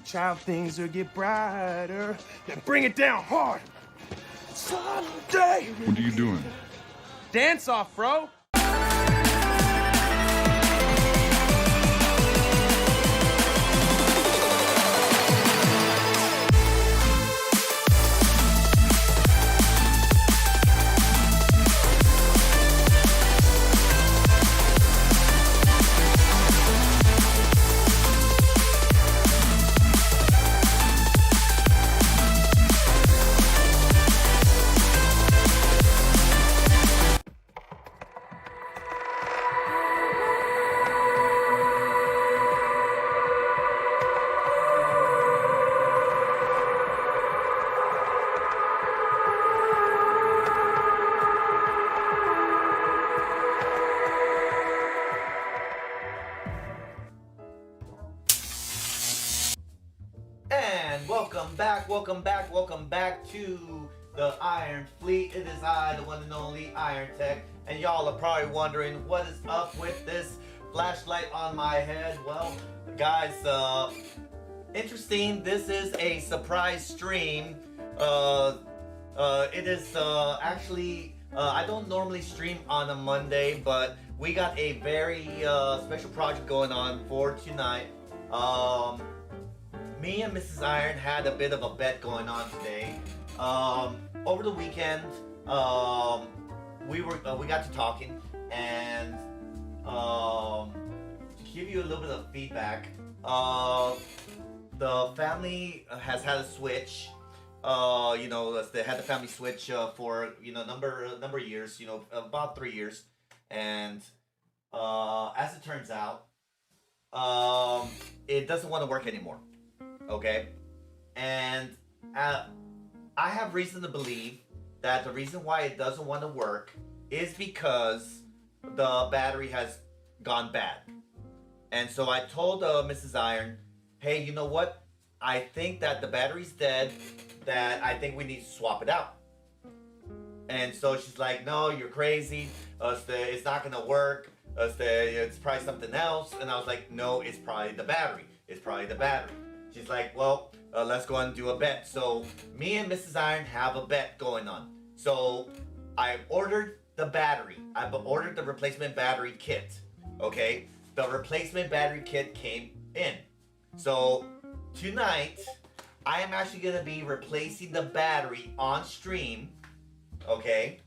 Child, things will get brighter. Then bring it down hard. Someday. What are you doing? Dance off, bro. And welcome back to the Iron Fleet. It is I, the one and only Iron Tech, and y'all are probably wondering what is up with this flashlight on my head. Well, guys, interesting. This is a surprise stream. It is actually I don't normally stream on a Monday, but we got a very special project going on for tonight. Me and Mrs. Iron had a bit of a bet going on today. Over the weekend, we got to talking, and to give you a little bit of feedback, the family has had a switch. They had the family switch for number of years, about 3 years, and as it turns out, it doesn't want to work anymore. Okay, and I have reason to believe that the reason why it doesn't want to work is because the battery has gone bad. And so I told Mrs. Iron, hey, you know what? I think that the battery's dead, that I think we need to swap it out. And so she's like, no, you're crazy. It's not going to work. It's probably something else. And I was like, no, it's probably the battery. It's probably the battery. She's like, well, let's go and do a bet. So me and Mrs. Iron have a bet going on. So I ordered the battery. I've ordered the replacement battery kit. Okay? The replacement battery kit came in. So tonight, I am actually going to be replacing the battery on stream. Okay?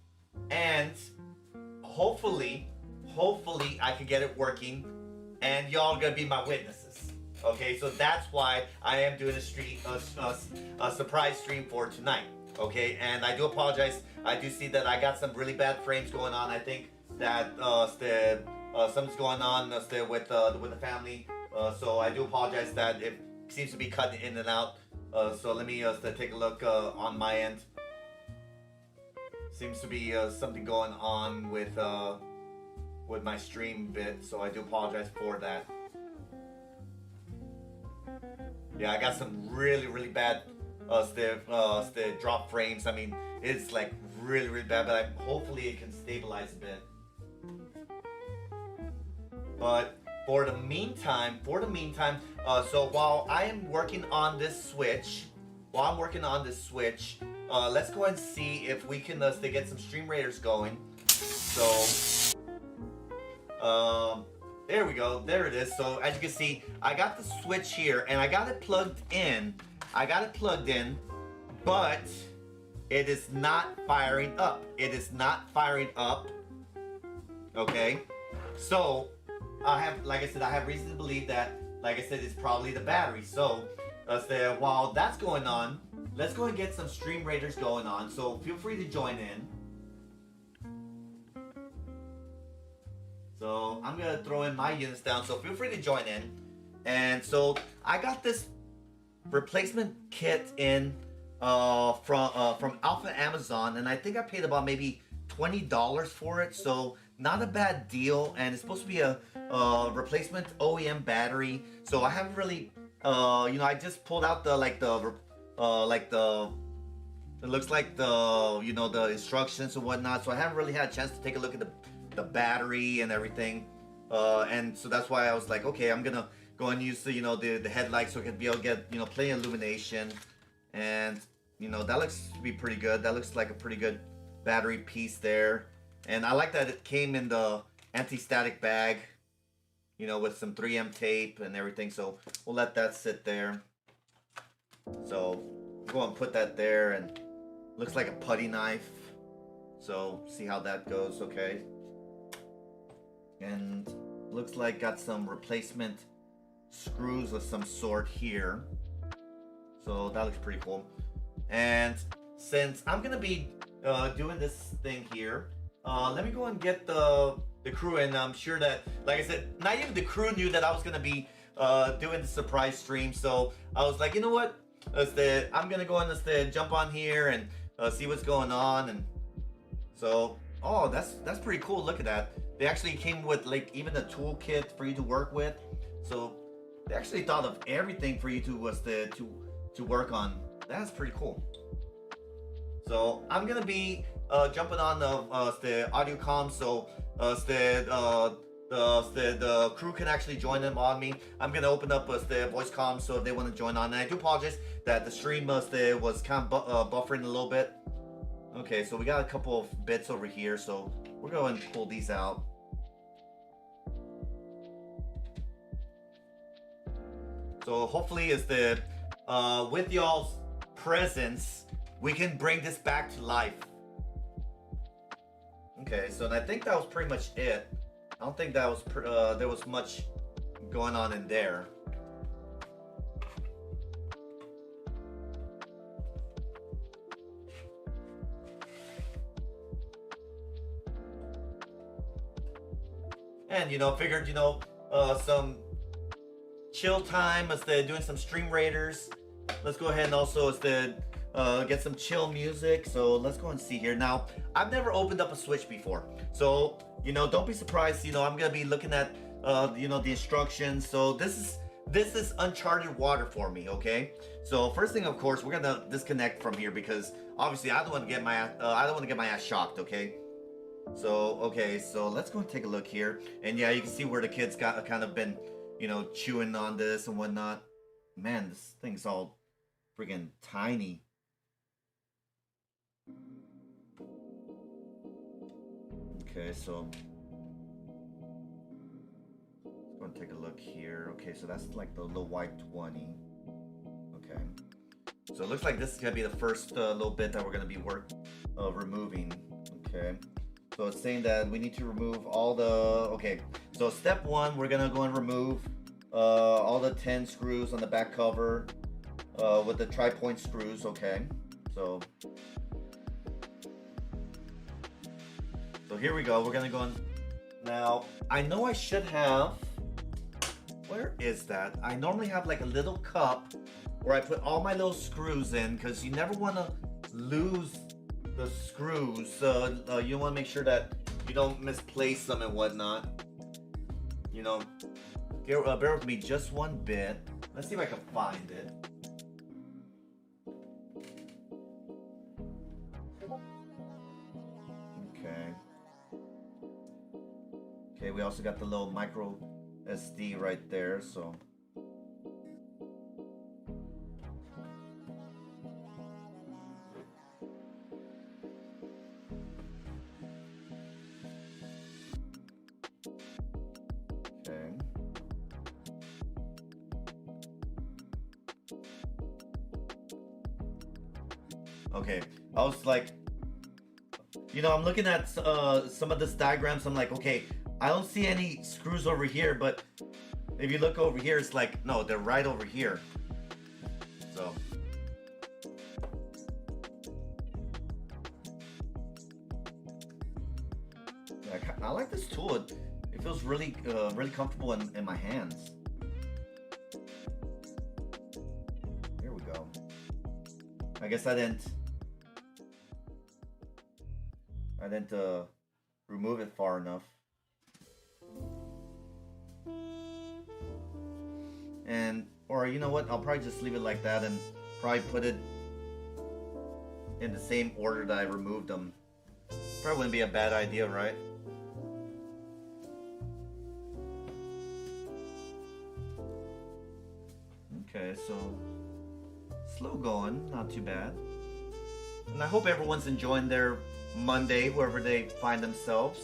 And hopefully I can get it working. And y'all going to be my witnesses. Okay, so that's why I am doing a surprise stream for tonight. Okay, and I do apologize. I do see that I got some really bad frames going on. I think that something's going on with the family. So I do apologize that it seems to be cutting in and out. So let me take a look on my end. Seems to be something going on with my stream bit. So I do apologize for that. Yeah, I got some really bad drop frames. I mean, it's like really bad, but hopefully it can stabilize a bit. But for the meantime, so while I am working on this switch, let's go and see if we can get some stream raiders going. So There we go. There it is. So as you can see, I got the switch here and I got it plugged in. But it is not firing up. It is not firing up. Okay. So I have, like I said, I have reason to believe that, like I said, it's probably the battery. So while that's going on, let's go and get some Stream Raiders going on. So feel free to join in. So I'm gonna throw in my units down, so feel free to join in. And so I got this replacement kit in from Alpha Amazon, and I think I paid about maybe $20 for it. So not a bad deal, and it's supposed to be a replacement OEM battery. So I haven't really, I just pulled out the it looks like the instructions and whatnot. So I haven't really had a chance to take a look at the battery and everything, and so that's why I was like, okay, I'm gonna go and use the headlights so I can be able to get plenty of illumination, and that looks to be pretty good. That looks like a pretty good battery piece there, and I like that it came in the anti-static bag, with some 3M tape and everything. So we'll let that sit there. So go and put that there, and looks like a putty knife. So see how that goes. Okay. And looks like got some replacement screws of some sort here. So that looks pretty cool. And since I'm gonna be doing this thing here, let me go and get the crew. And I'm sure that, like I said, not even the crew knew that I was gonna be doing the surprise stream. So I was like, you know what? I'm gonna go and jump on here and see what's going on. And so, oh, that's pretty cool. Look at that. They actually came with even a toolkit for you to work with. So they actually thought of everything for you to work on. That's pretty cool. So I'm gonna be jumping on the audio comm, so the crew can actually join them on me. I'm gonna open up the voice comm so if they want to join on. And I do apologize that the stream was kind of buffering a little bit. Okay, so we got a couple of bits over here, so we're going to pull these out. So hopefully with y'all's presence, we can bring this back to life. Okay, so I think that was pretty much it. I don't think that was there was much going on in there. And figured some chill time as they're doing some Stream Raiders. Let's go ahead and also get some chill music. So let's go and see here. Now, I've never opened up a Switch before, so don't be surprised. I'm gonna be looking at the instructions. So this is uncharted water for me. Okay, so first thing, of course, we're gonna disconnect from here because obviously I don't want to get my ass shocked. Okay. So, okay, so let's go and take a look here. And yeah, you can see where the kids got kind of been, chewing on this and whatnot. Man, this thing's all friggin' tiny. Okay, so let's go and take a look here. Okay, so that's like the little white 20. Okay. So it looks like this is gonna be the first little bit that we're gonna be removing. Okay. So it's saying that we need to remove all the, okay, so step one, we're gonna go and remove all the 10 screws on the back cover with the tri-point screws. Okay, so here we go. We're gonna go on. Now, I know I should have, where is that? I normally have like a little cup where I put all my little screws in, because you never want to lose the screws. You want to make sure that you don't misplace them and whatnot. Bear with me just one bit. Let's see if I can find it. Okay, we also got the little micro SD right there, so. Okay. Okay, I was like, I'm looking at some of this diagrams. I'm like, okay, I don't see any screws over here, but if you look over here, it's like, no, they're right over here. So. I like this tool. It feels really, really comfortable in my hands. Here we go. I guess I didn't remove it far enough. Or you know what? I'll probably just leave it like that and probably put it in the same order that I removed them. Probably wouldn't be a bad idea, right? Okay, so slow going, not too bad. And I hope everyone's enjoying their Monday, wherever they find themselves.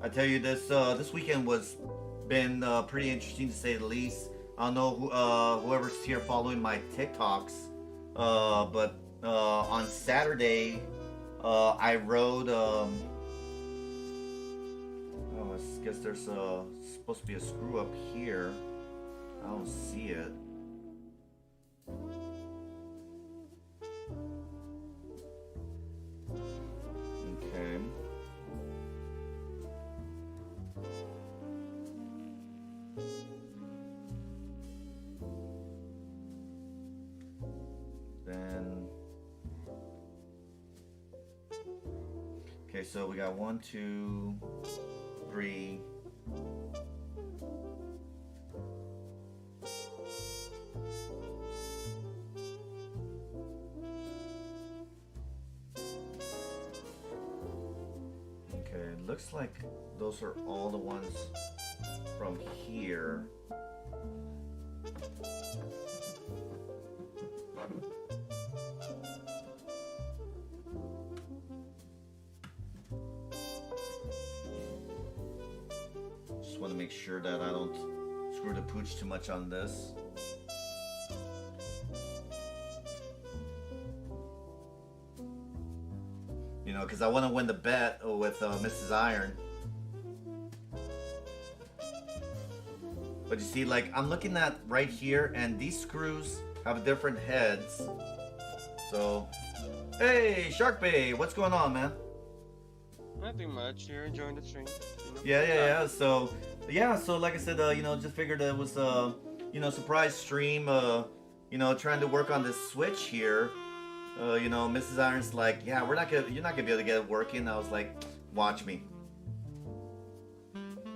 I tell you, this weekend was been pretty interesting to say the least. I don't know whoever's here following my TikToks, but on Saturday I rode. I guess there's supposed to be a screw up here. I don't see it. Okay. Then. Okay, so we got 1, 2, 3. Okay, it looks like those are all the ones from here. Just want to make sure that I don't screw the pooch too much on this. You know, because I want to win the bet with Mrs. Iron. But you see, like, I'm looking at right here, and these screws have different heads. So, hey, Shark Bay, what's going on, man? Nothing much. You're enjoying the stream. You know? Yeah. So like I said, just figured it was surprise stream. Trying to work on this switch here. Mrs. Iron's like, yeah, you're not gonna be able to get it working. I was like, watch me.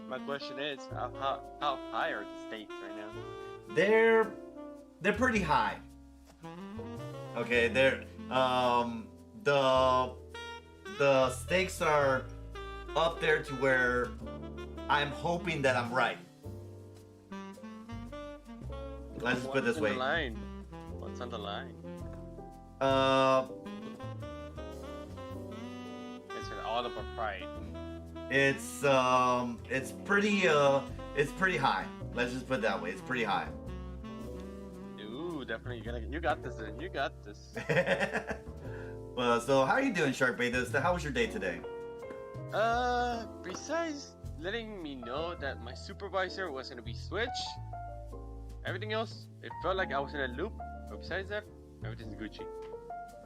My question is, how high are the stakes right now? They're pretty high. Okay, the stakes are up there to where I'm hoping that I'm right. Let's just put it this way. What's on the line? It's all about pride. It's pretty high. Let's just put it that way. It's pretty high. Ooh, definitely. You got this. You got this. Well, so how are you doing, Shark Bay? How was your day today? Besides letting me know that my supervisor was gonna be switched, everything else, it felt like I was in a loop. But besides that, everything's Gucci.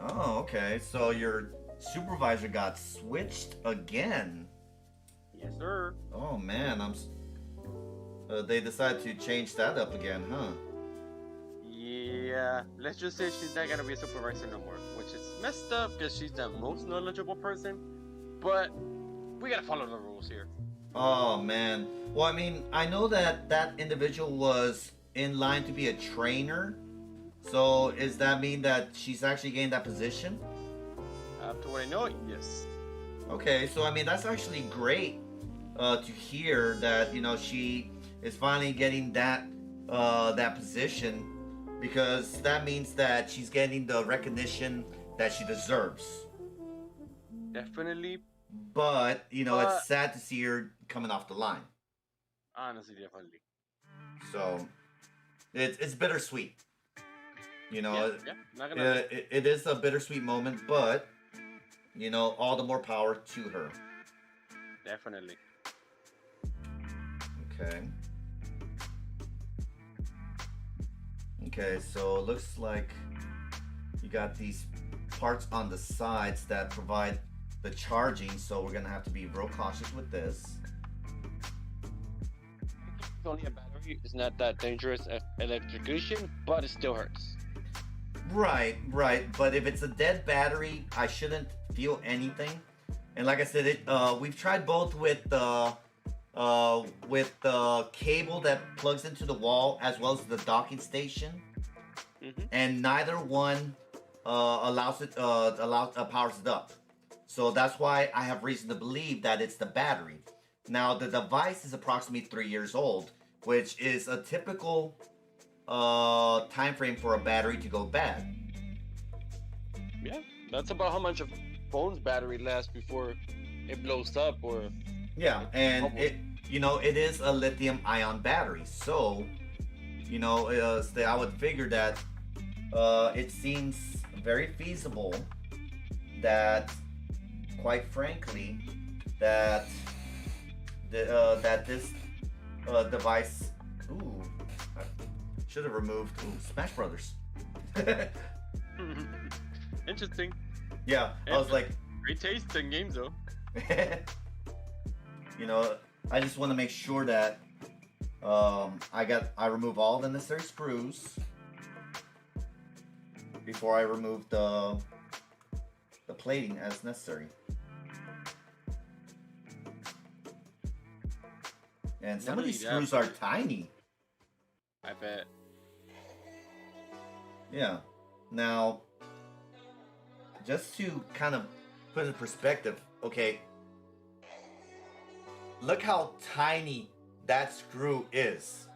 Oh, okay. So your supervisor got switched again. Yes, sir. Oh man, they decided to change that up again, huh? Yeah, let's just say she's not gonna be a supervisor no more, which is messed up because she's the most knowledgeable person. But we gotta follow the rules here. Oh man. Well, I mean, I know that individual was in line to be a trainer. So does that mean that she's actually getting that position? Up to what I know, yes. Okay, so I mean that's actually great to hear that she is finally getting that position, because that means that she's getting the recognition that she deserves. Definitely. But it's sad to see her coming off the line. Honestly, definitely. So it's bittersweet. You know, Not gonna lie. it is a bittersweet moment, but you know, all the more power to her. Definitely. Okay. Okay, so it looks like you got these parts on the sides that provide the charging, so we're gonna have to be real cautious with this. It's only a battery. It's not that dangerous electrocution, but it still hurts. Right, right. But if it's a dead battery, I shouldn't feel anything. And like I said, we've tried both with the cable that plugs into the wall as well as the docking station, and neither one powers it up. So that's why I have reason to believe that it's the battery. Now the device is approximately 3 years old, which is a typical time frame for a battery to go bad. Yeah, that's about how much a phone's battery lasts before it blows up or. Yeah, and it is a lithium ion battery, so I would figure that it seems very feasible that, quite frankly, that this device. Ooh, I should have removed Smash Brothers. Interesting. Yeah, I was like, Great taste in games though. I just want to make sure that I remove all the necessary screws before I remove the plating as necessary. And some of these screws are tiny. I bet. Yeah. Now, just to kind of put it in perspective, okay, look how tiny that screw is.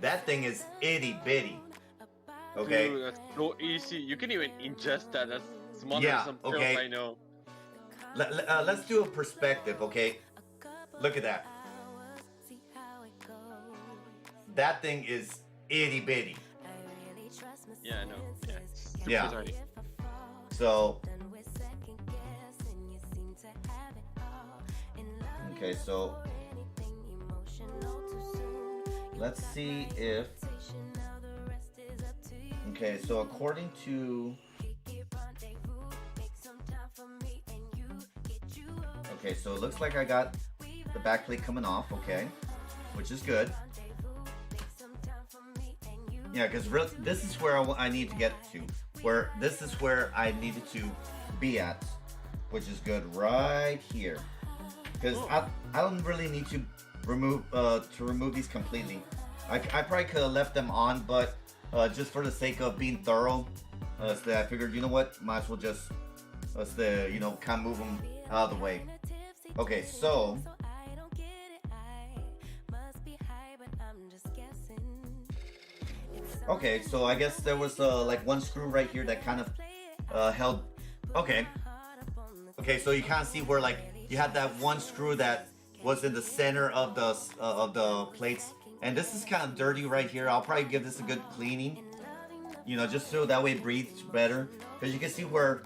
That thing is itty bitty. Okay. Dude, that's so easy. You can even ingest that. That's smaller Yeah, than some pills okay. I know. Let's do a perspective, okay? Look at that. That thing is itty bitty. Yeah, I know. Yeah. Super Yeah. tiny. So. Okay, so let's see if. Okay, so according to. Okay, so it looks like I got the back plate coming off, okay, which is good. Yeah, because this is where I need to get to. This is where I needed to be at, which is good right here. Because I don't really need to remove these completely. I probably could have left them on, but just for the sake of being thorough, so I figured, you know what, might as well just kind of move them out of the way. Okay, so. Okay, so I guess there was like one screw right here that kind of held. Okay. Okay, so you kind of see where like you had that one screw that was in the center of the plates, and this is kind of dirty right here. I'll probably give this a good cleaning, just so that way it breathes better. Because you can see where,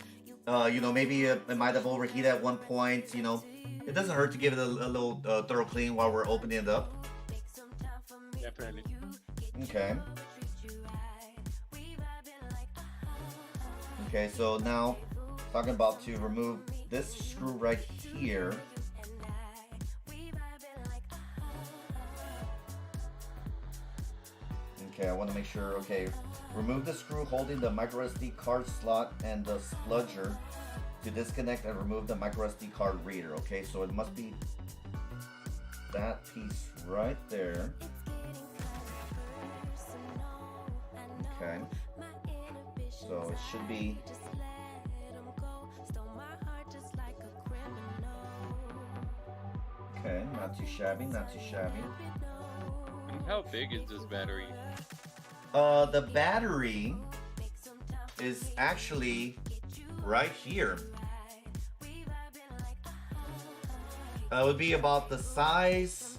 maybe it might have overheated at one point. It doesn't hurt to give it a little thorough clean while we're opening it up. Definitely. Okay. Okay, so now talking about to remove this screw right here. Okay, I want to make sure. Okay, remove the screw holding the microSD card slot and the spludger to disconnect and remove the microSD card reader. Okay, so it must be that piece right there. Okay. So it should be. Okay, not too shabby, not too shabby. And how big is this battery? The battery is actually right here. It would be about the size.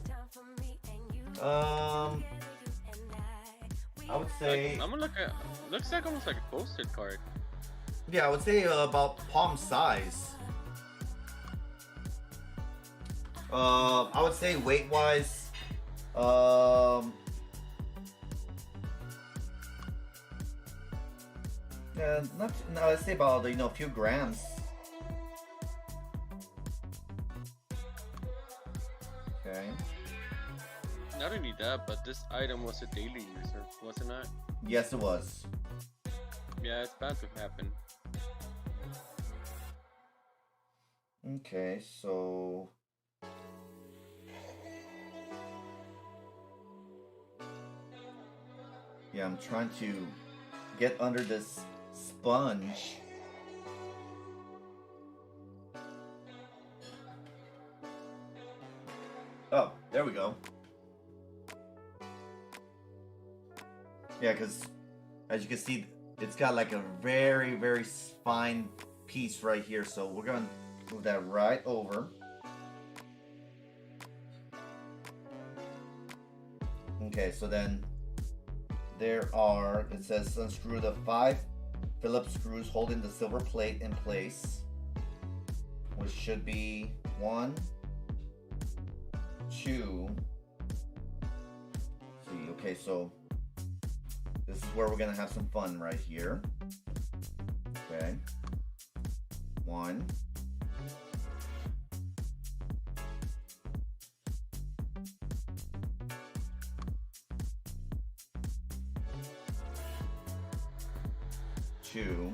I would say, I'm gonna look at. Looks like almost like a posted card. yeah, I would say about palm size. I would say weight wise, yeah, not no, I'd say about a few grams. Okay. Not only that, but this item was a daily user, wasn't it? Yes, it was. Yeah, it's bound to happen. Okay, so yeah, I'm trying to get under this sponge. Oh, there we go. Yeah, because as you can see, it's got like a very, very fine piece right here. So we're going to move that right over. Okay, so then there are, it says unscrew the 5 Phillips screws holding the silver plate in place, which should be 1, 2. Let's see, okay, so this is where we're gonna have some fun right here. Okay. 1. 2.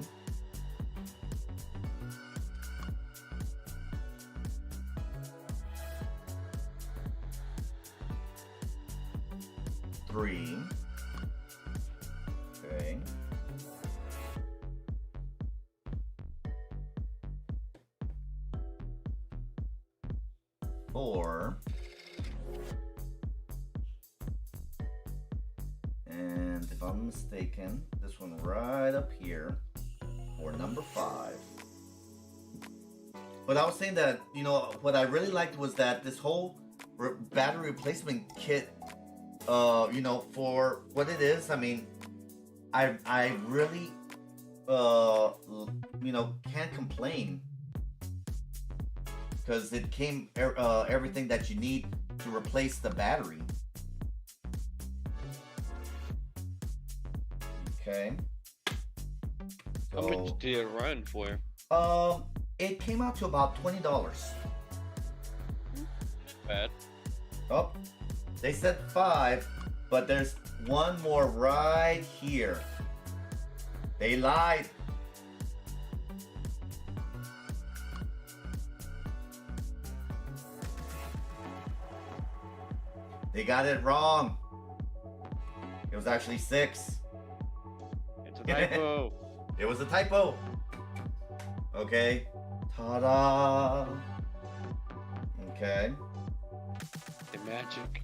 3. Okay. 4. And if I'm mistaken, this one right up here for number 5. But I was saying that, what I really liked was that this whole battery replacement kit, for what it is, I mean, I really, can't complain. Because it came everything that you need to replace the battery. Okay. How much did it run for? It came out to about $20. Bad. Oh, they said 5, but there's one more right here. They lied. They got it wrong. It was actually 6. It's a typo. It was a typo. Okay. Ta-da. Okay. The magic.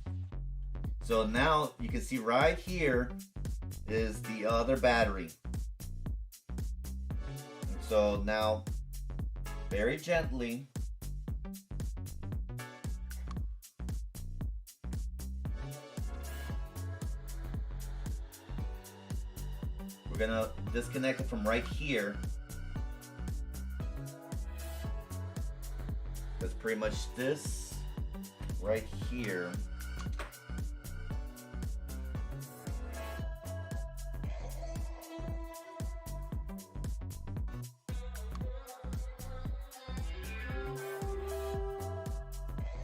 So now you can see right here is the other battery. And so now, very gently, we're gonna disconnect it from right here. That's pretty much this right here.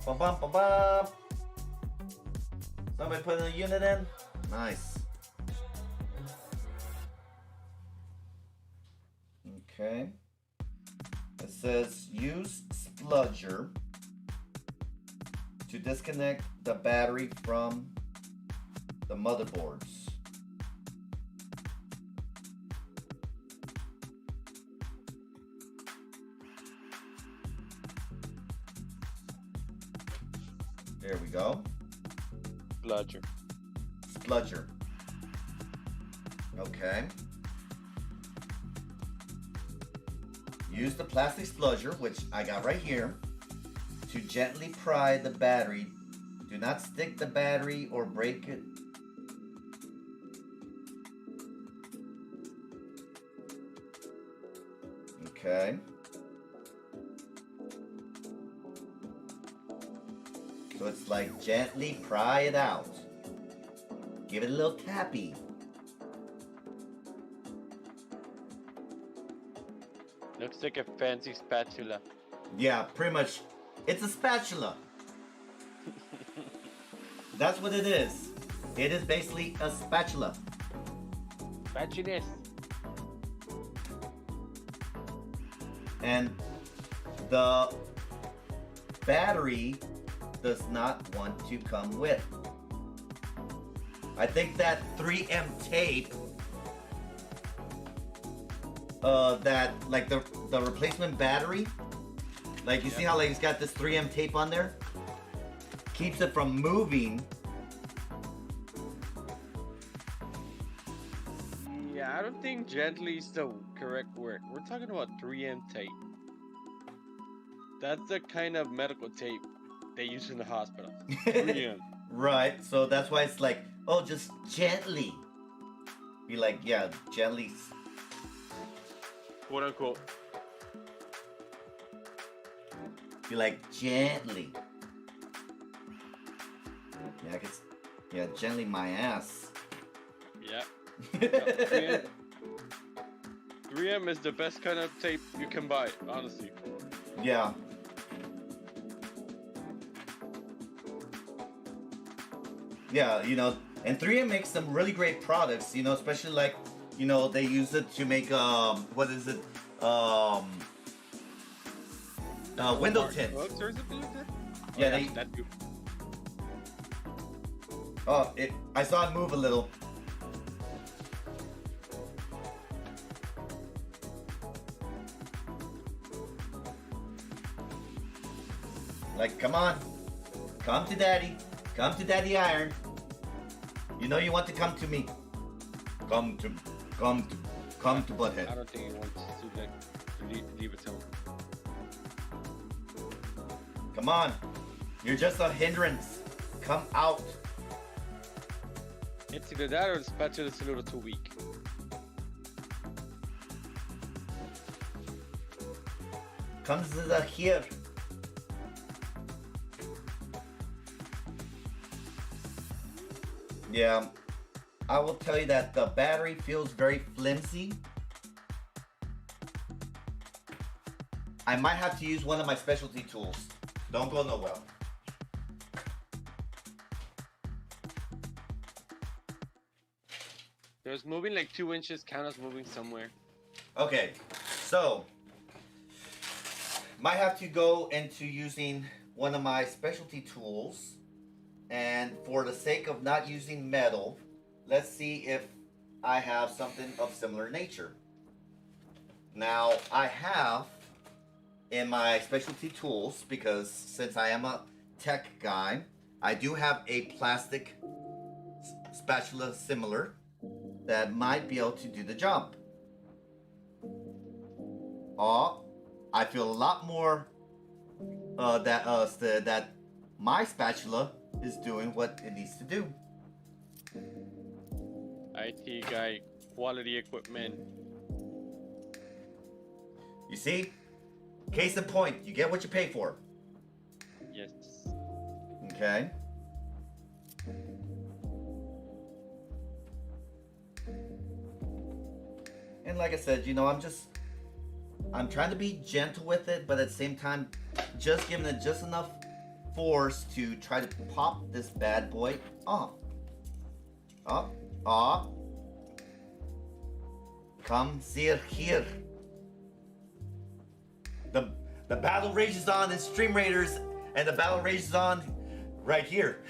Bum, bum, bum, bum. Somebody putting a unit in? Nice. Okay. It says use spludger to disconnect the battery from the motherboards. There we go. Bludger. Spludger. Okay. Use the plastic spludger, which I got right here, to gently pry the battery. Do not stick the battery or break it. Okay. So it's like gently pry it out. Give it a little tappy. Looks like a fancy spatula. Yeah, pretty much. It's a spatula. That's what it is. It is basically a spatula. Spatulas. And the battery does not want to come with. I think that 3M tape, that like the replacement battery, like you see how like it's got this 3M tape on there, keeps it from moving. Yeah, I don't think gently is the correct word. We're talking about 3M tape. That's the kind of medical tape they use in the hospital. 3M. Right, so that's why it's like, oh, just gently. Be like, yeah, gently. Quote unquote. Be like, gently. Yeah, I guess, yeah, gently my ass. Yeah. 3M. 3M is the best kind of tape you can buy, honestly. Yeah. Yeah, you know, and 3M makes some really great products, you know, especially like, you know, they use it to make, what is it? Window tints. Books or something like that? Yeah, Oh, they, that too. oh, I saw it move a little. Like, come on. Come to daddy. Come to daddy iron. You know you want to come to me. Come to Butthead. I don't think he wants to like leave it to him. Come on. You're just a hindrance. Come out. It's either that or the spatula's a little too weak. Come to the here. Yeah, I will tell you that the battery feels very flimsy. I might have to use one of my specialty tools. Don't go nowhere. There's moving like 2 inches, count as moving somewhere. Okay, so might have to go into using one of my specialty tools, and for the sake of not using metal, let's see if I have something of similar nature. Now I have in my specialty tools, because since I am a tech guy, I do have a plastic spatula similar that might be able to do the job. I feel a lot more that my spatula is doing what it needs to do. IT guy, quality equipment. You see? Case in point, you get what you pay for. Yes. Okay. And like I said, you know, I'm trying to be gentle with it, but at the same time, just giving it just enough force to try to pop this bad boy off. Off. Come see it here. The battle rages on in Stream Raiders, and the battle rages on right here.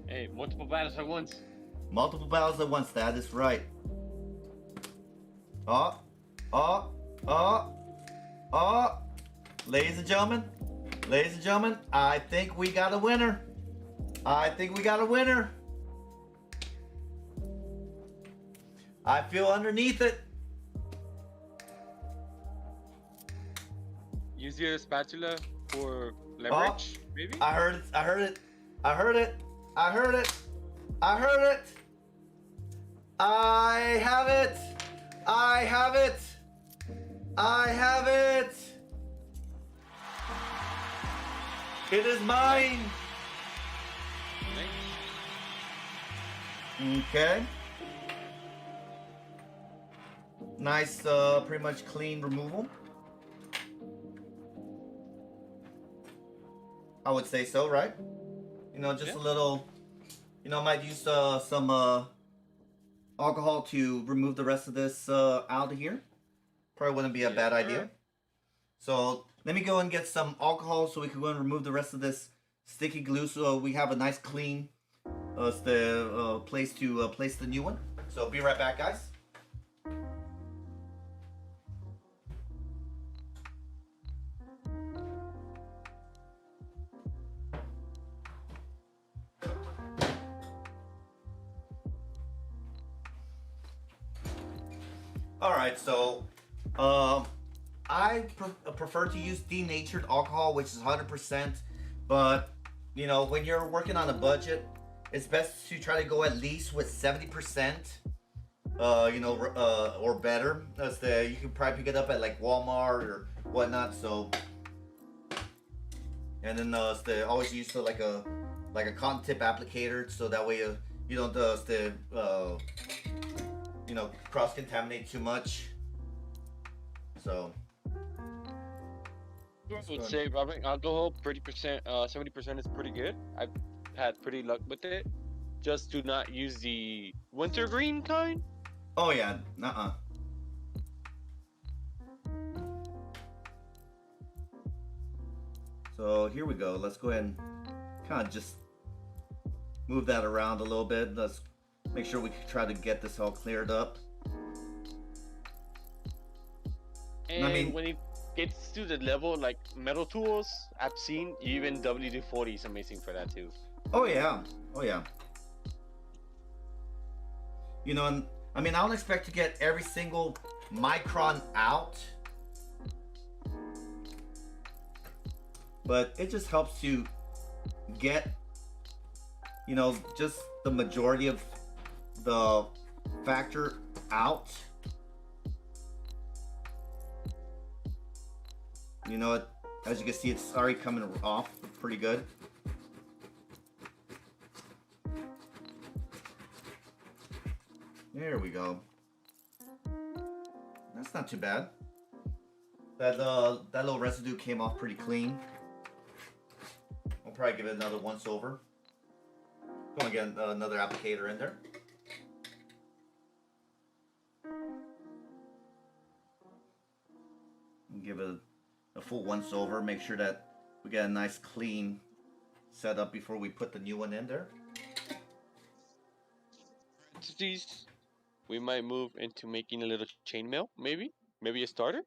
Hey, multiple battles at once. Multiple battles at once, that is right. Ladies and gentlemen, I think we got a winner. I feel underneath it. Use your spatula for leverage, maybe? I heard it. I have it. I have it! It is mine! Okay. Nice, pretty much clean removal. I would say so, right? You know, just a little, you know, might use some alcohol to remove the rest of this out of here. Probably wouldn't be a bad idea. So let me go and get some alcohol so we can go and remove the rest of this sticky glue so we have a nice clean place to place the new one. So be right back, guys. Alright, so I prefer to use denatured alcohol, which is 100%, but you know, when you're working on a budget, it's best to try to go at least with 70%, you know, or better. You can probably pick it up at like Walmart or whatnot. So, and then always use like a cotton tip applicator, so that way you don't you know, cross contaminate too much. So. I would say rubbing alcohol, 30%, 70% is pretty good. I've had pretty luck with it. Just do not use the wintergreen kind. Oh yeah, So here we go. Let's go ahead and kind of just move that around a little bit. Let's make sure we can try to get this all cleared up. And I mean, when it gets to the level like metal tools, I've seen even WD-40 is amazing for that too. Oh yeah, oh yeah. You know, and I mean, I don't expect to get every single micron out, but it just helps to get, you know, just the majority of the factor out. You know, as you can see, it's already coming off pretty good. There we go. That's not too bad. That little residue came off pretty clean. I'll probably give it another once over. Go and get another applicator in there. And give it a full once over. Make sure that we get a nice clean setup before we put the new one in there. We might move into making a little chainmail, maybe a starter.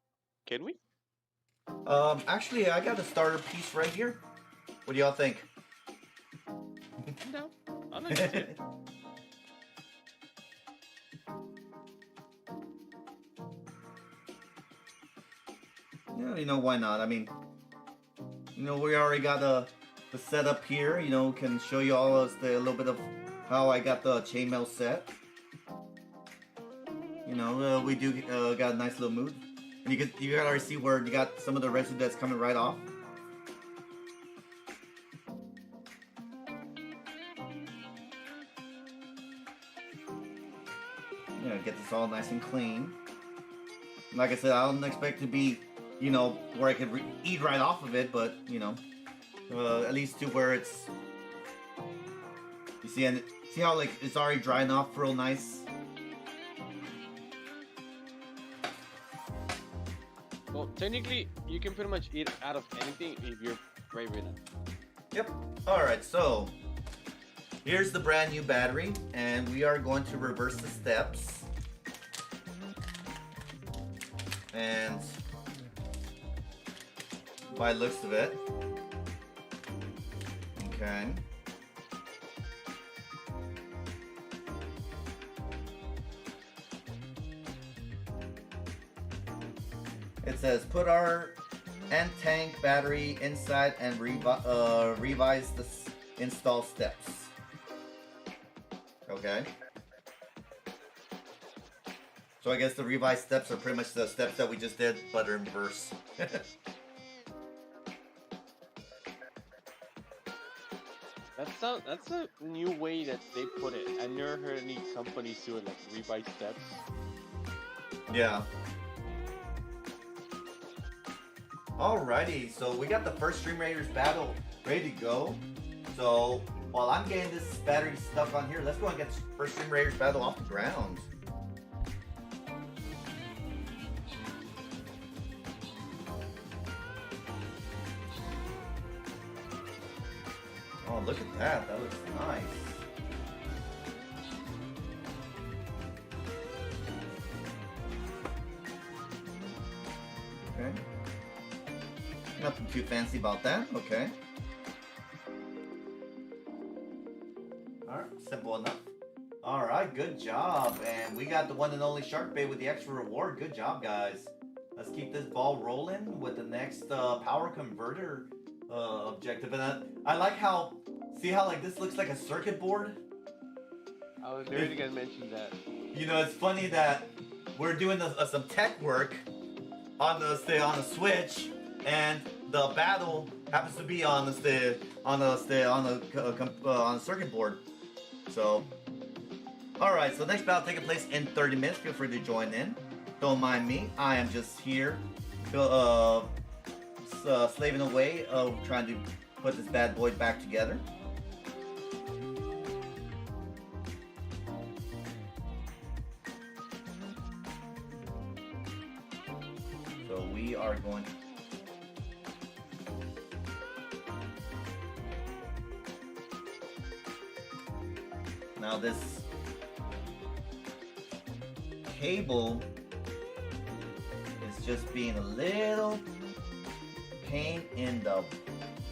Can we? Actually, I got a starter piece right here. What do y'all think? No, I like it. Yeah, you know, why not? I mean, you know, we already got the setup here. You know, can show you all a little bit of how I got the chainmail set. You know, we do got a nice little mood, and you can already see where you got some of the residue that's coming right off. Yeah, get this all nice and clean. Like I said, I don't expect to be, you know, where I could eat right off of it, but you know, at least to where it's. You see, and see how like it's already drying off real nice. Well, technically, you can pretty much eat out of anything if you're brave enough. Yep. Alright, so here's the brand new battery, and we are going to reverse the steps. And by the looks of it, okay. It says, put our N-Tank battery inside and revise the install steps. Okay. So I guess the revised steps are pretty much the steps that we just did, but in reverse. That's a new way that they put it. I never heard any companies do it like rewrite steps. Yeah. Alrighty, so we got the first Stream Raiders battle ready to go. So while I'm getting this battery stuck on here, let's go and get the first Stream Raiders battle off the ground. Oh, look at that. That looks nice. Okay. Nothing too fancy about that. Okay. Alright, simple enough. Alright, good job. And we got the one and only Shark Bait with the extra reward. Good job, guys. Let's keep this ball rolling with the next power converter objective. And I like how, see how like this looks like a circuit board? I was literally gonna mention that. You know, it's funny that we're doing some tech work on the Switch, and the battle happens to be on the circuit board. So, all right. So next battle taking place in 30 minutes. Feel free to join in. Don't mind me. I am just here, slaving away, trying to put this bad boy back together. So we are going to... Now this cable is just being a little pain in the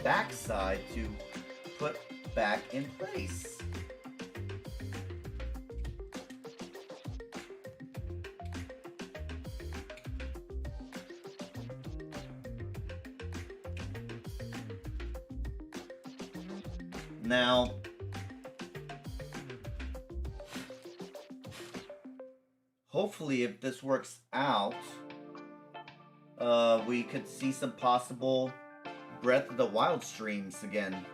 backside to put back in place. Now, hopefully if this works out, we could see some possible Breath of the Wild streams again.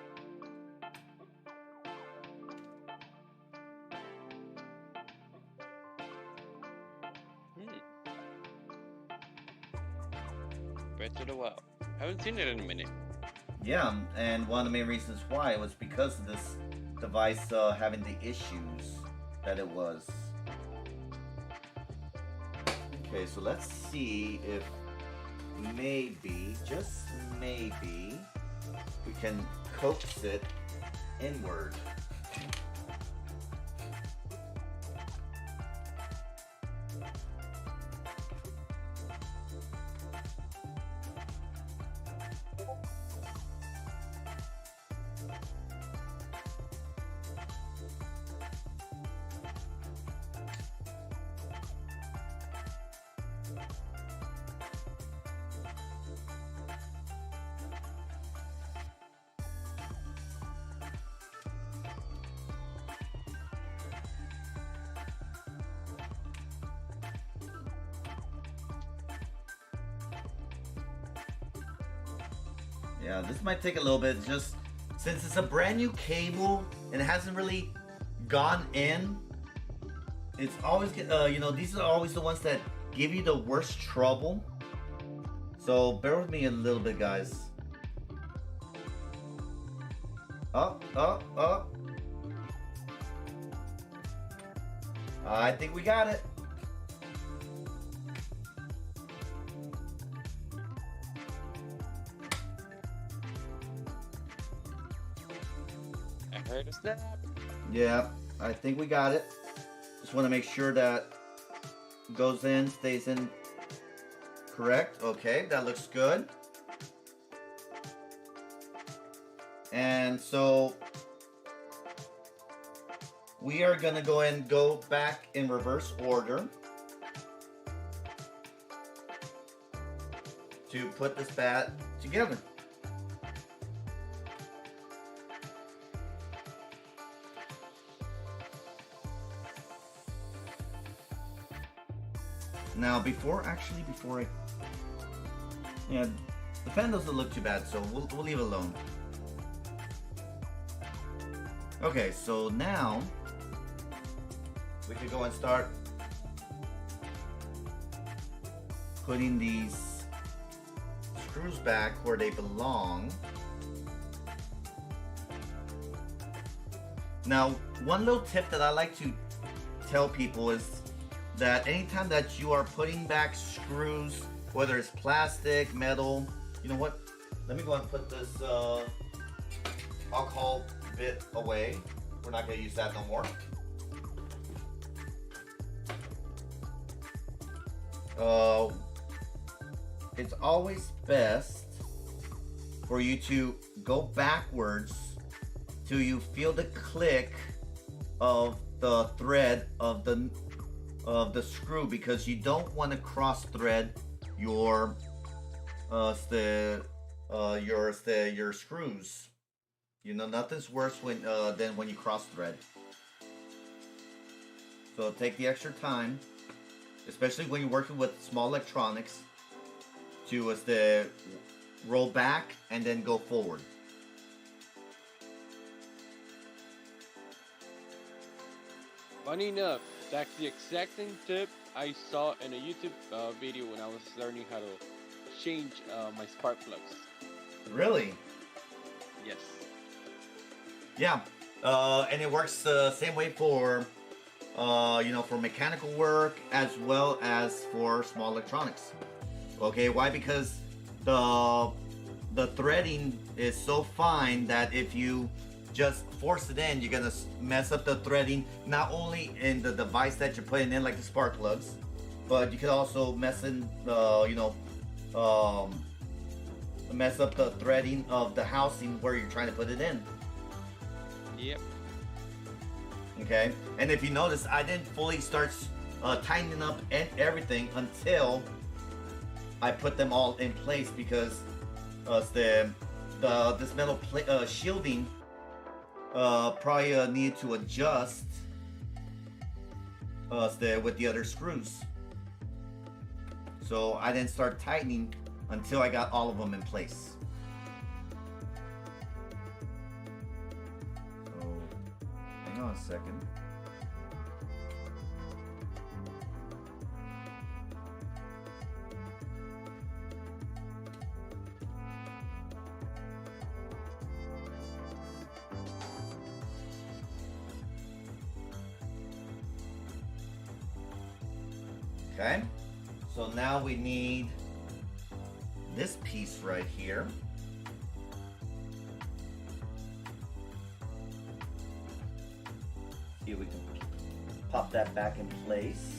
Breath of the Wild. Haven't seen it in a minute. Yeah, and one of the main reasons why was because of this device having the issues that it was. Okay, so let's see if maybe, just maybe, we can coax it inward. Yeah, this might take a little bit, just since it's a brand new cable and it hasn't really gone in. It's always, you know, these are always the ones that give you the worst trouble. So bear with me a little bit, guys. Up. I think we got it. I heard a snap. Yeah, I think we got it. Just want to make sure that goes in, stays in correct. Okay, that looks good. And so we are gonna go and go back in reverse order to put this bat together. Now, before I, yeah, the fan doesn't look too bad, so we'll leave it alone. Okay, so now we could go and start putting these screws back where they belong. Now, one little tip that I like to tell people is that anytime that you are putting back screws, whether it's plastic, metal, you know what? Let me go and put this alcohol bit away. We're not going to use that no more. It's always best for you to go backwards till you feel the click of the thread of the screw, because you don't want to cross thread your screws. You know, nothing's worse than when you cross thread. So take the extra time, especially when you're working with small electronics, to roll back and then go forward. Funny enough, that's the exact same tip I saw in a YouTube video when I was learning how to change my spark plugs. Really? Yes. Yeah, and it works the same way for, for mechanical work as well as for small electronics. Okay, why? Because the threading is so fine that if you just force it in, you're gonna mess up the threading, not only in the device that you're putting in, like the spark plugs, but you could also mess up the threading of the housing where you're trying to put it in. Yep. Okay, and if you notice, I didn't fully start tightening up and everything until I put them all in place, because this metal shielding probably needed to adjust with the other screws. So I didn't start tightening until I got all of them in place. So hang on a second. Okay, so now we need this piece right here. See if we can pop that back in place.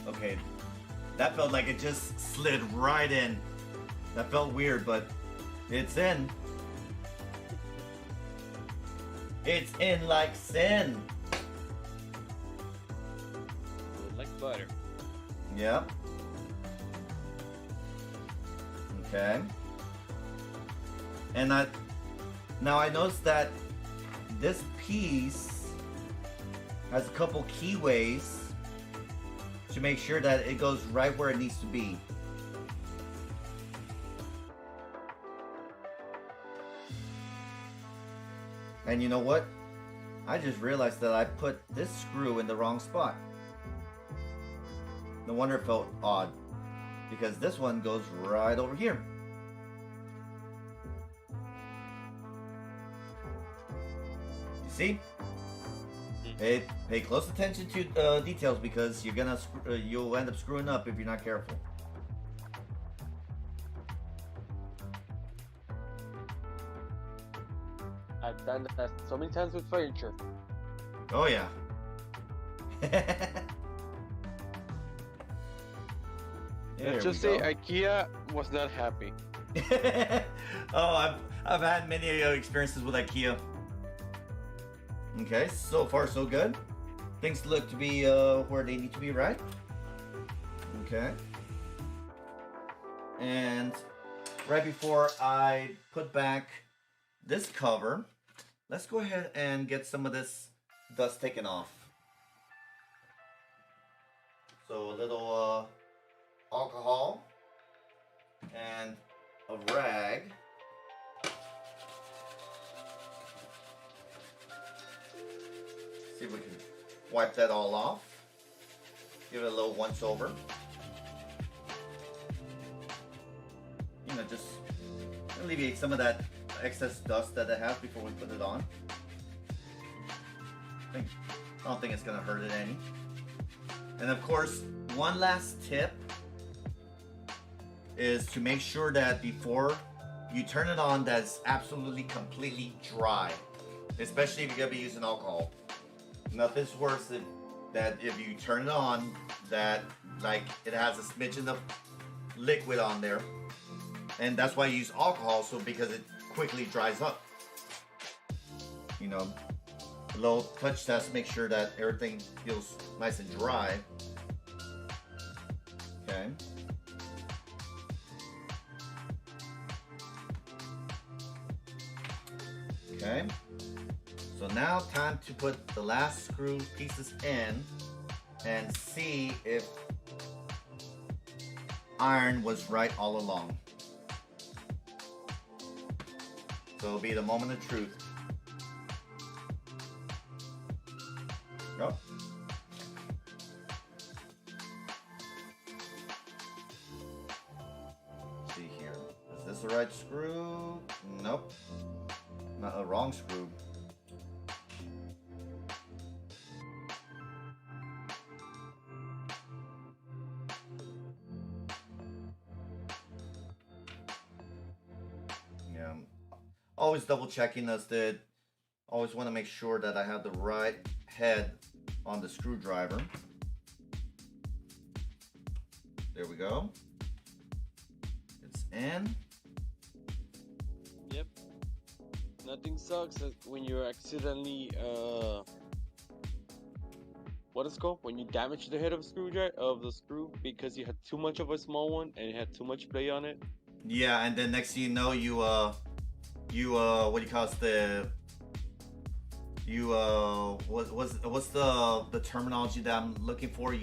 Okay, that felt like it just slid right in. That felt weird, but it's in. It's in like sin. Like butter. Yep. Okay. And now I noticed that this piece has a couple keyways to make sure that it goes right where it needs to be. And you know what? I just realized that I put this screw in the wrong spot. No wonder it felt odd, because this one goes right over here. You see? Pay close attention to details, because you'll end up screwing up if you're not careful. I've done that so many times with furniture. Oh yeah. Let's just say IKEA was not happy. Oh, I've had many experiences with IKEA. Okay, so far so good. Things look to be where they need to be, right? Okay. And right before I put back this cover, let's go ahead and get some of this dust taken off. So a little alcohol and a rag. See if we can wipe that all off. Give it a little once over. You know, just alleviate some of that excess dust that I have before we put it on. I don't think it's gonna hurt it any. And of course, one last tip is to make sure that before you turn it on, that's absolutely completely dry. Especially if you're gonna be using alcohol. Nothing's worse than that if you turn it on, that like it has a smidgen of liquid on there. And that's why you use alcohol, so because it quickly dries up. You know, a little touch test, make sure that everything feels nice and dry. Okay. Okay. So now time to put the last screw pieces in and see if iron was right all along. So it'll be the moment of truth. Go. Let's see here. Is this the right screw? Nope. Not a wrong screw. Yeah. Always double checking as that. Always want to make sure that I have the right head on the screwdriver. There we go. It's in. Yep. Nothing sucks as when you're accidentally what is it called? When you damage the head of the screw because you had too much of a small one and it had too much play on it. Yeah, and then next thing you know, you what do you call it, what's the terminology that I'm looking for?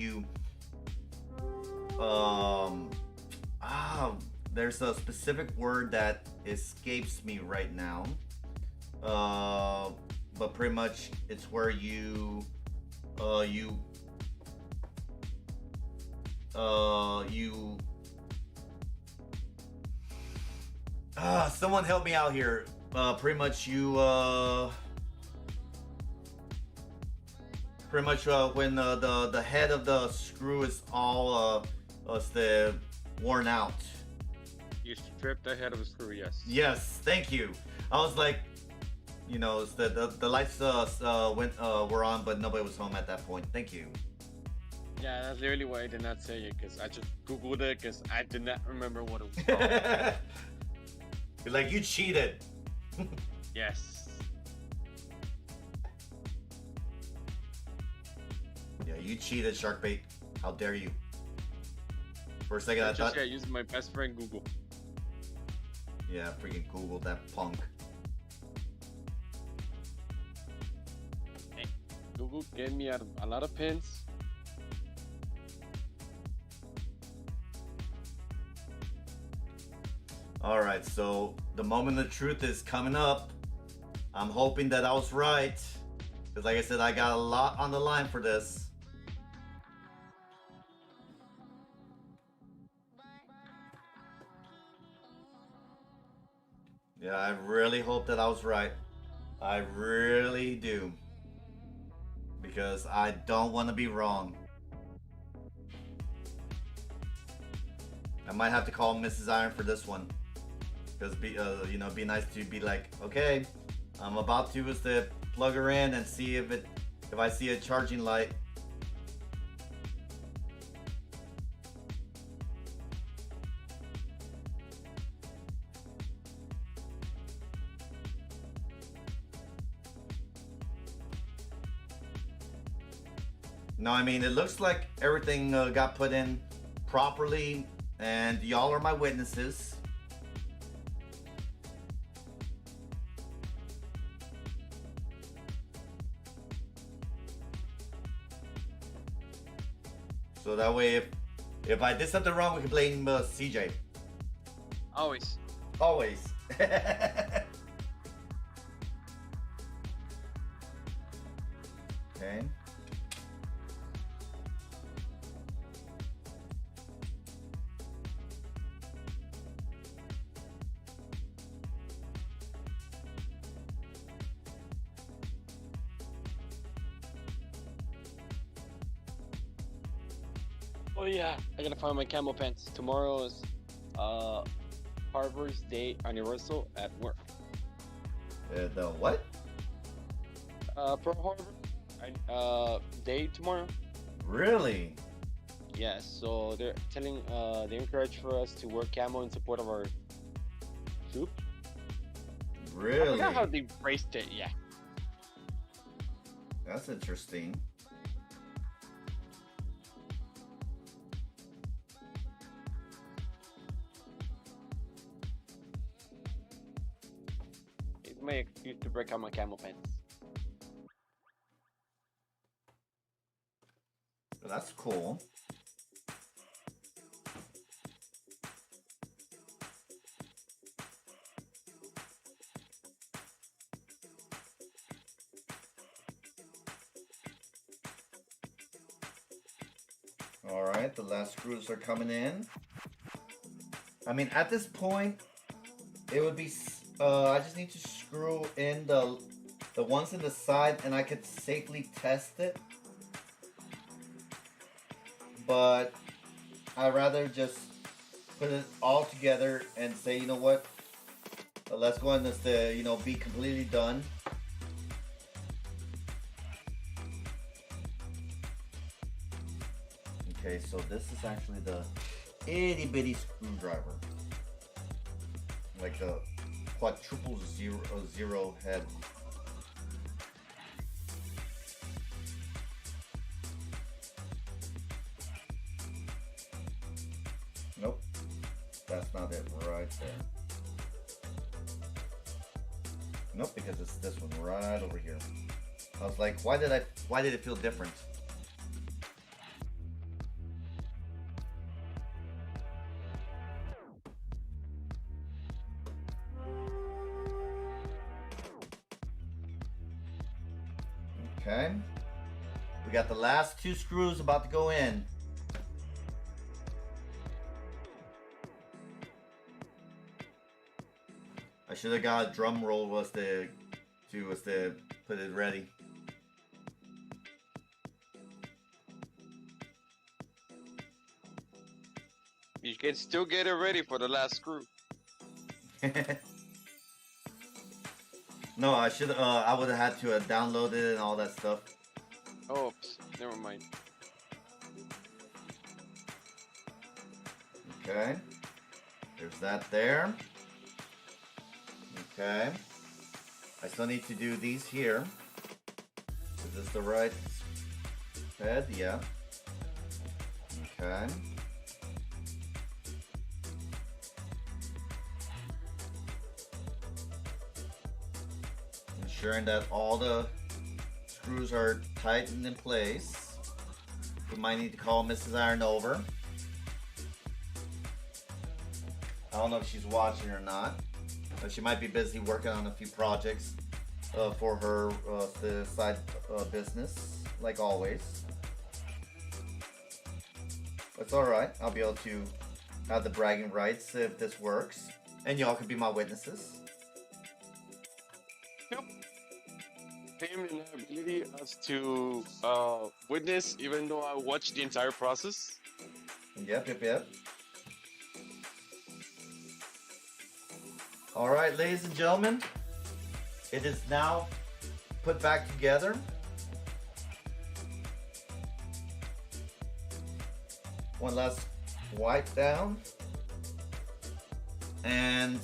There's a specific word that escapes me right now. But pretty much it's where someone help me out here. Pretty much when the head of the screw is all worn out. You strip the head of the screw, yes. Yes, thank you. I was like, you know, the lights were on, but nobody was home at that point. Thank you. Yeah, that's literally why I did not say it, because I just googled it because I did not remember what it was called. You're like, you cheated. Yes. Yeah, you cheated, Sharkbait. How dare you? For a second, I thought. Yeah, using my best friend Google. Yeah, freaking Google that punk. Hey, Google gave me a lot of pins. All right, so the moment of truth is coming up. I'm hoping that I was right, because like I said, I got a lot on the line for this. Yeah, I really hope that I was right. I really do. Because I don't want to be wrong. I might have to call Mrs. Iron for this one. Because be nice to be like, okay, I'm about to plug her in and see if I see a charging light. No, I mean, it looks like everything got put in properly, and y'all are my witnesses. So that way, if I did something wrong, we can blame CJ. Always. Always. Okay. Oh yeah, I gotta find my camo pants. Tomorrow is Harvard's Day anniversary at work. The what? Pearl Harbor day tomorrow. Really? Yes, so they're telling they encourage for us to wear camo in support of our troop. I Really? forgot how they phrased it. Yeah. That's interesting. It's my excuse to break out my camo pants. That's cool. All right, the last screws are coming in. I mean, at this point, it would be. I just need to screw in the ones in the side, and I could safely test it. But I'd rather just put it all together and say, you know what? Let's go on this to, you know, be completely done. Okay, so this is actually the itty bitty screwdriver. Like the quadruple zero head. Nope, that's not it right there. Nope, because it's this one right over here. I was like, why did it feel different? Okay. We got the last two screws about to go in. I should have got a drum roll was to put it ready. You can still get it ready for the last screw. No, I should. I would have had to have downloaded it and all that stuff. Oops, never mind. Okay. There's that there. Okay. I still need to do these here. Is this the right head? Yeah. Okay. Ensuring that all the screws are tightened in place. We might need to call Mrs. Iron over. I don't know if she's watching or not. But she might be busy working on a few projects for her the side business, like always. It's alright. I'll be able to have the bragging rights if this works. And y'all can be my witnesses. Yep. Same in the ability as to witness, even though I watched the entire process. Yep. Alright, ladies and gentlemen. It is now put back together. One last wipe down. And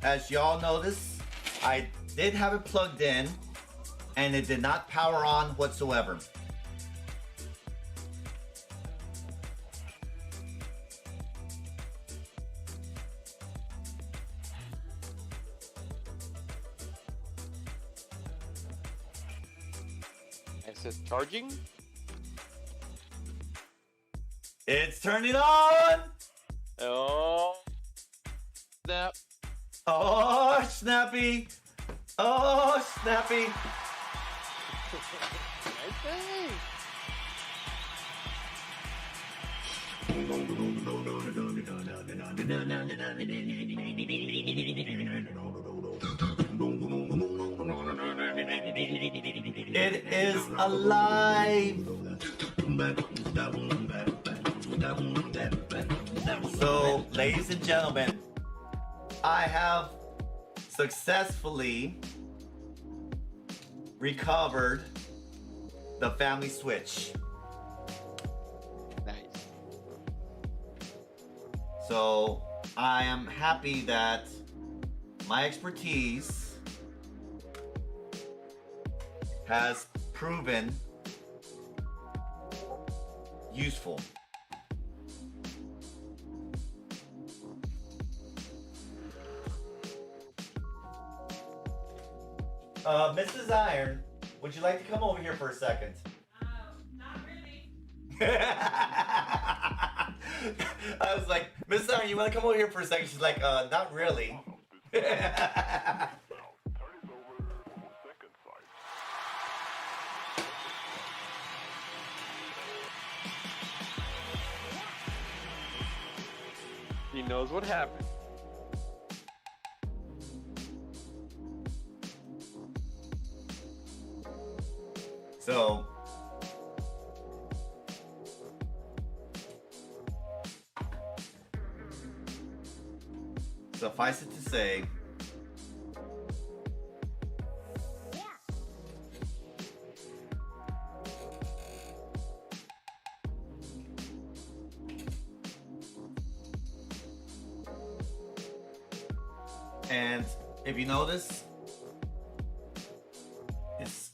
as y'all notice, I did have it plugged in and it did not power on whatsoever. it charging? It's turning on. Oh, snap. Oh, snappy. Oh, snappy. Nice thing. It is alive. So, ladies and gentlemen, I have successfully recovered the family switch. Nice. So, I am happy that my expertise has proven useful. Mrs. Iron, would you like to come over here for a second? Not really. I was like, Mrs. Iron, you want to come over here for a second? She's like, not really. He knows what happened. So, suffice it to say, and if you notice, it's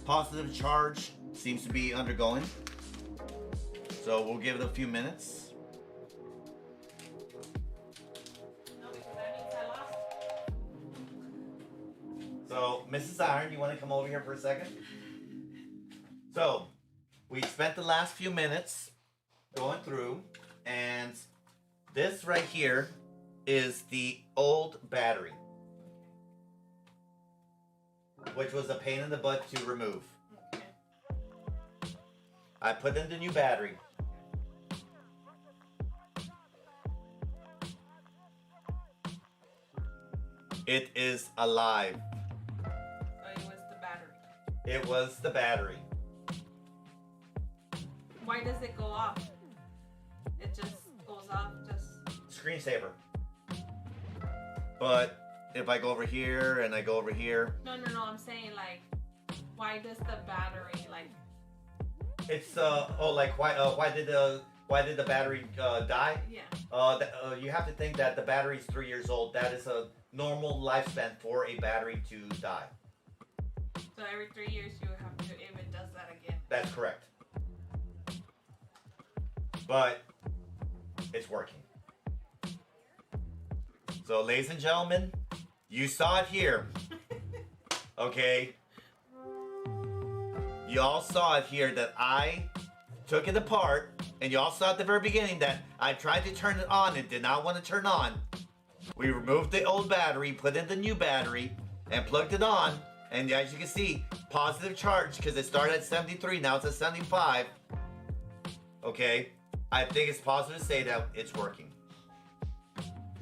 positive charge seems to be undergoing. So we'll give it a few minutes. No, because that means I lost. So, Mrs. Iron, you want to come over here for a second? So, we spent the last few minutes going through, and this right here is the old battery, which was a pain in the butt to remove. Okay. I put in the new battery. It is alive. So it was the battery. It was the battery. Why does it go off? It just goes off just... Screensaver. But if I go over here and I go over here, No, I'm saying like, why does the battery like... it's why did the battery die? Yeah. You have to think that the battery is 3 years old. That is a normal lifespan for a battery to die. So every 3 years you have to, if it does that again. That's correct. But it's working. So, ladies and gentlemen, you saw it here. Okay? You all saw it here that I took it apart, and you all saw at the very beginning that I tried to turn it on and did not want to turn on. We removed the old battery, put in the new battery, and plugged it on. And as you can see, positive charge because it started at 73, now it's at 75. Okay? I think it's positive to say that it's working.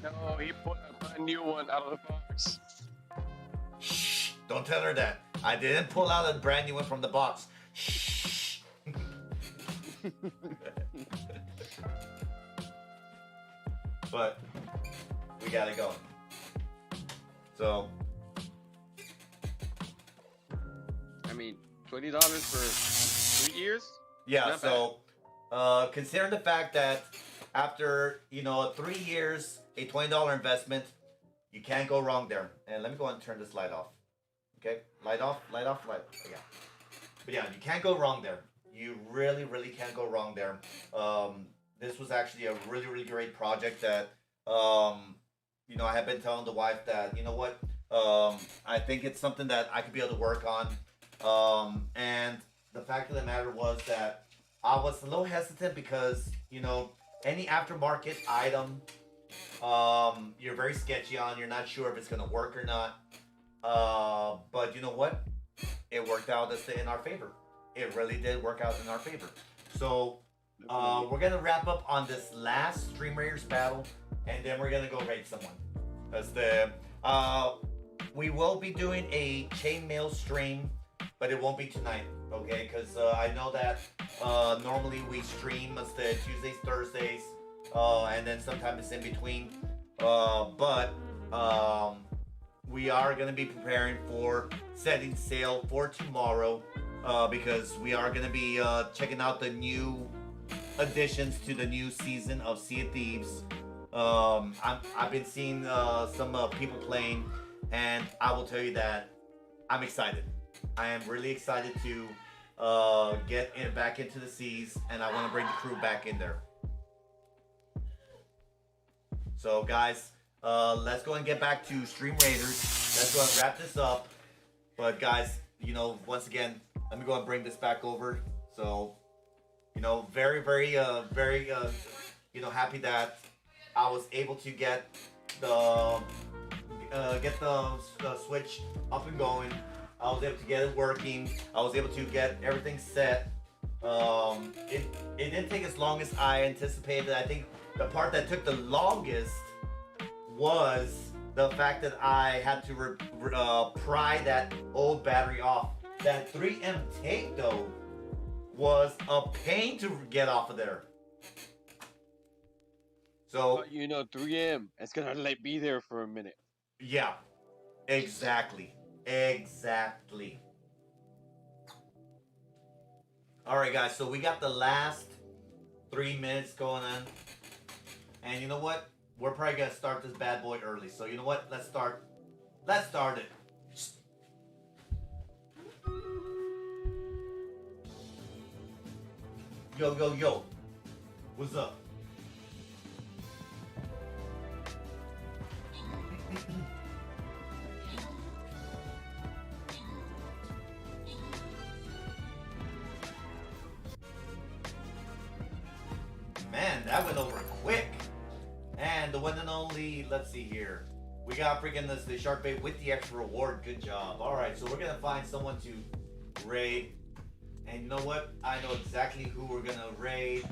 No, he put a brand new one out of the box. Shh! Don't tell her that. I didn't pull out a brand new one from the box. Shh! But we gotta go. So, I mean, $20 for 3 years? yeah, Not so considering the fact that after 3 years, a $20 investment, you can't go wrong there. And let me go ahead and turn this light off. Okay, light off, light off, light. Yeah, but yeah, you can't go wrong there. You really, really can't go wrong there. This was actually a really, really great project that I have been telling the wife that I think it's something that I could be able to work on. And the fact of the matter was that I was a little hesitant because, you know, any aftermarket item, you're very sketchy on. You're not sure if it's going to work or not. But you know what? It worked out in our favor. It really did work out in our favor. So we're going to wrap up on this last Stream Raiders battle, and then we're going to go raid someone. We will be doing a chainmail stream, but it won't be tonight, okay? Because I know that normally we stream Tuesdays, Thursdays, and then sometimes it's in between. But we are going to be preparing for setting sail for tomorrow, because we are going to be checking out the new additions to the new season of Sea of Thieves. I've been seeing some people playing, and I will tell you that I'm excited. I am really excited to get back into the seas, and I want to bring the crew back in there. So guys, let's go and get back to Stream Raiders. Let's go and wrap this up. But guys, you know, once again, let me go and bring this back over. So, you know, very, you know, happy that I was able to get the Switch up and going. I was able to get it working. I was able to get everything set. It didn't take as long as I anticipated. I think the part that took the longest was the fact that I had to pry that old battery off. That 3M tape though was a pain to get off of there. So But you know, 3M, it's gonna be there for a minute. yeah, exactly. All right, guys. So we got the last 3 minutes going on, and you know what? We're probably gonna start this bad boy early. So you know what? Let's start it. Yo. What's up? Man, that went over quick. And the one and only, let's see here. We got freaking the shark bait with the extra reward. Good job. Alright, so we're gonna find someone to raid. And you know what? I know exactly who we're gonna raid.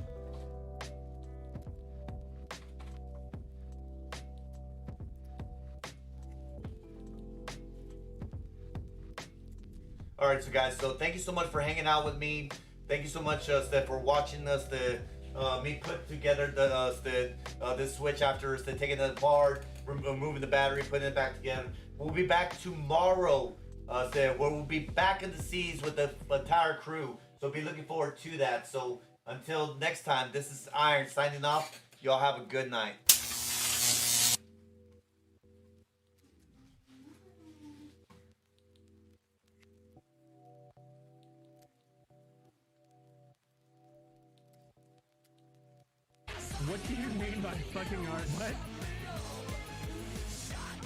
Alright, so guys, so thank you so much for hanging out with me. Thank you so much, Steph, for watching us. Me put together this Switch after taking it apart, removing the battery, putting it back together. We'll be back tomorrow, where we'll be back in the seas with the entire crew. So be looking forward to that. So until next time, this is Iron signing off. Y'all have a good night. What do you mean by fucking art? What?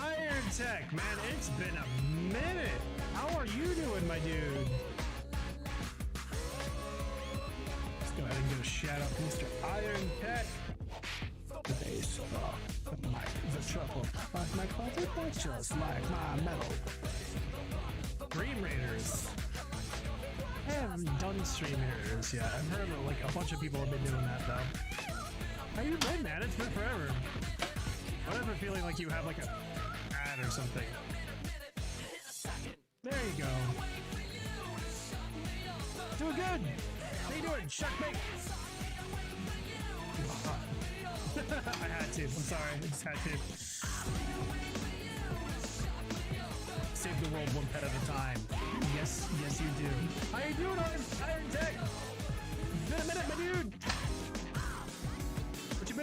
Iron Tech, man, it's been a minute. How are you doing, my dude? Let's go ahead and give a shout out to Mr. Iron Tech. The bass, the mic, the treble, like my closet, that's just like my metal. Stream Raiders. I haven't done Stream Raiders yet. I've heard that like a bunch of people have been doing that though. How you been, man? It's been forever. I have a feeling like you have like a ad or something. There you go. Doing good. How you doing? Shark bait. I had to. I'm sorry. I just had to. Save the world one pet at a time. Yes, you do. How you doing, Iron Tech? It's been a minute, my dude.